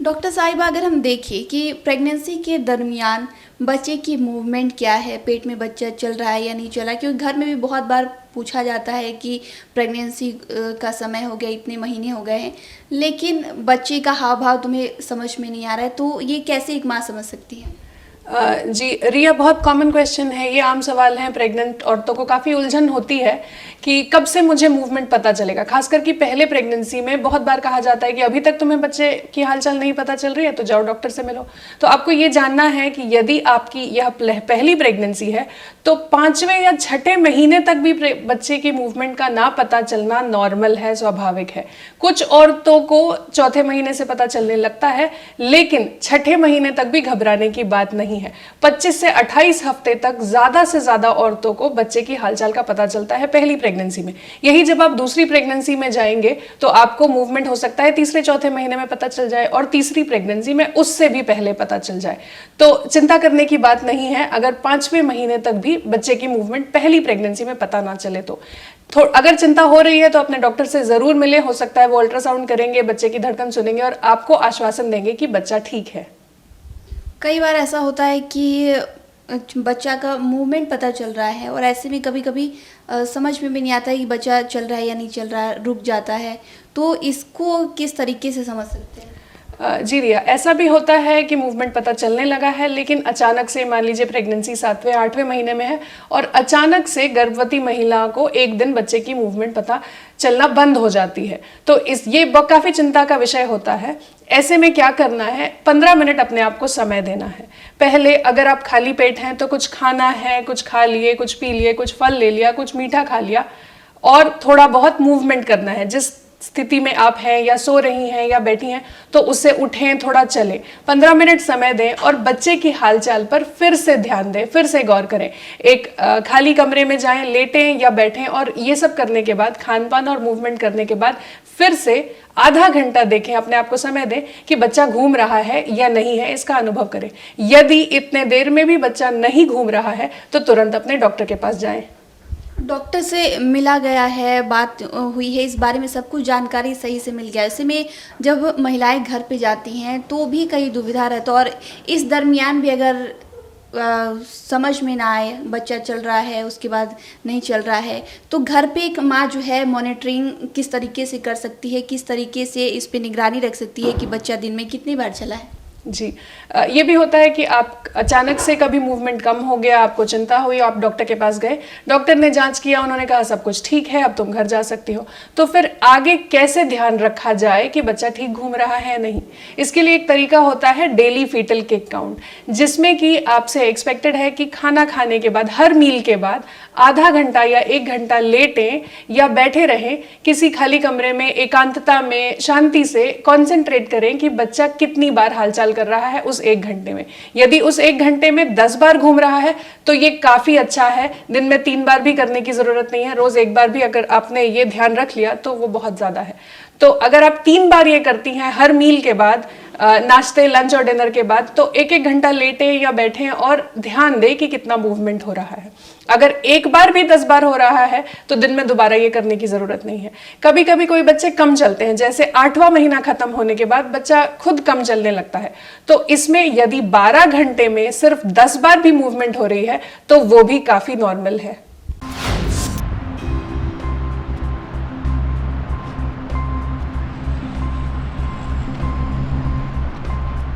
Doctor साहिबा, अगर हम देखें कि प्रेगनेंसी के दरमियान बच्चे की मूवमेंट क्या है, पेट में बच्चा चल रहा है या नहीं चल रहा है, क्योंकि घर में भी बहुत बार पूछा जाता है कि प्रेगनेंसी का समय हो गया, इतने महीने हो गए हैं, लेकिन बच्चे का हाव भाव तुम्हें समझ में नहीं आ रहा है, तो ये कैसे एक माँ समझ सकती है? जी रिया, बहुत कॉमन क्वेश्चन है, ये आम सवाल है। प्रेग्नेंट औरतों को काफ़ी उलझन होती है कि कब से मुझे मूवमेंट पता चलेगा। खासकर कि पहले प्रेगनेंसी में बहुत बार कहा जाता है कि अभी तक तुम्हें बच्चे की हालचाल नहीं पता चल रही है तो जाओ डॉक्टर से मिलो। तो आपको ये जानना है कि यदि आपकी यह पहली प्रेगनेंसी है तो 5वें या 6ठे महीने तक भी बच्चे की मूवमेंट का ना पता चलना नॉर्मल है, स्वाभाविक है। कुछ औरतों को चौथे महीने से पता चलने लगता है, लेकिन 6ठे महीने तक भी घबराने की बात नहीं है। 25 से 28 हफ्ते तक ज्यादा से ज्यादा औरतों को बच्चे की हालचाल का पता चलता है पहली प्रेगनेंसी में। यही जब आप दूसरी प्रेगनेंसी में जाएंगे तो आपको मूवमेंट हो सकता है तीसरे चौथे महीने में पता चल जाए, और तीसरी प्रेगनेंसी में उससे भी पहले पता चल जाए। तो चिंता करने की बात नहीं है अगर 5वें महीने तक भी बच्चे की मूवमेंट पहली प्रेगनेंसी में पता ना चले तो। अगर चिंता हो रही है तो अपने डॉक्टर से जरूर मिले। हो सकता है वो अल्ट्रासाउंड करेंगे, बच्चे की धड़कन सुनेंगे और आपको आश्वासन देंगे कि बच्चा ठीक है। कई बार ऐसा होता है कि बच्चा का मूवमेंट पता चल रहा है और ऐसे में कभी कभी समझ में भी नहीं आता है कि बच्चा चल रहा है या नहीं चल रहा है, रुक जाता है, तो इसको किस तरीके से समझ सकते हैं? जी रिया, ऐसा भी होता है कि मूवमेंट पता चलने लगा है, लेकिन अचानक से मान लीजिए प्रेगनेंसी 7वें 8वें महीने में है और अचानक से गर्भवती महिला को एक दिन बच्चे की मूवमेंट पता चलना बंद हो जाती है, तो ये काफ़ी चिंता का विषय होता है। ऐसे में क्या करना है, 15 मिनट अपने आप को समय देना है। पहले अगर आप खाली पेट हैं तो कुछ खाना है, कुछ खा लिए, कुछ पी लिए, कुछ फल ले लिया, कुछ मीठा खा लिया, और थोड़ा बहुत मूवमेंट करना है। जिस स्थिति में आप हैं या सो रही हैं या बैठी हैं तो उससे उठें, थोड़ा चलें, 15 मिनट समय दें और बच्चे की हालचाल पर फिर से ध्यान दें, फिर से गौर करें। एक खाली कमरे में जाएं, लेटें या बैठें, और ये सब करने के बाद, खान पान और मूवमेंट करने के बाद फिर से आधा घंटा देखें, अपने आप को समय दें कि बच्चा घूम रहा है या नहीं है, इसका अनुभव करें। यदि इतने देर में भी बच्चा नहीं घूम रहा है तो तुरंत अपने डॉक्टर के पास जाएं। डॉक्टर से मिला गया है, बात हुई है, इस बारे में सब कुछ जानकारी सही से मिल गया। ऐसे में जब महिलाएं घर पे जाती हैं तो भी कई दुविधा रहता है, और इस दरमियान भी अगर समझ में ना आए, बच्चा चल रहा है उसके बाद नहीं चल रहा है, तो घर पे एक माँ जो है मॉनिटरिंग किस तरीके से कर सकती है, किस तरीके से इस पे निगरानी रख सकती है कि बच्चा दिन में कितनी बार चला है? जी, ये भी होता है कि आप अचानक से कभी मूवमेंट कम हो गया, आपको चिंता हुई, आप डॉक्टर के पास गए, डॉक्टर ने जांच किया, उन्होंने कहा सब कुछ ठीक है, अब तुम घर जा सकती हो। तो फिर आगे कैसे ध्यान रखा जाए कि बच्चा ठीक घूम रहा है नहीं, इसके लिए एक तरीका होता है डेली फीटल किक काउंट, जिसमें कि आपसे एक्सपेक्टेड है कि खाना खाने के बाद, हर मील के बाद आधा घंटा या 1 घंटा लेटें या बैठे रहें किसी खाली कमरे में, एकांतता में, शांति से कॉन्सेंट्रेट करें कि बच्चा कितनी बार हालचाल कर रहा है उस 1 घंटे में। यदि उस 1 घंटे में 10 बार घूम रहा है तो ये काफी अच्छा है। दिन में 3 बार भी करने की जरूरत नहीं है, रोज 1 बार भी अगर आपने ये ध्यान रख लिया तो वो बहुत ज्यादा है। तो अगर आप 3 बार ये करती हैं हर मील के बाद, नाश्ते, लंच और डिनर के बाद, तो 1-1 घंटा लेटें या बैठें और ध्यान दें कि कितना मूवमेंट हो रहा है। अगर 1 बार भी 10 बार हो रहा है तो दिन में दोबारा ये करने की जरूरत नहीं है। कभी कभी कोई बच्चे कम चलते हैं, जैसे 8वां महीना खत्म होने के बाद बच्चा खुद कम चलने लगता है, तो इसमें यदि 12 घंटे में सिर्फ 10 बार भी मूवमेंट हो रही है तो वो भी काफी नॉर्मल है।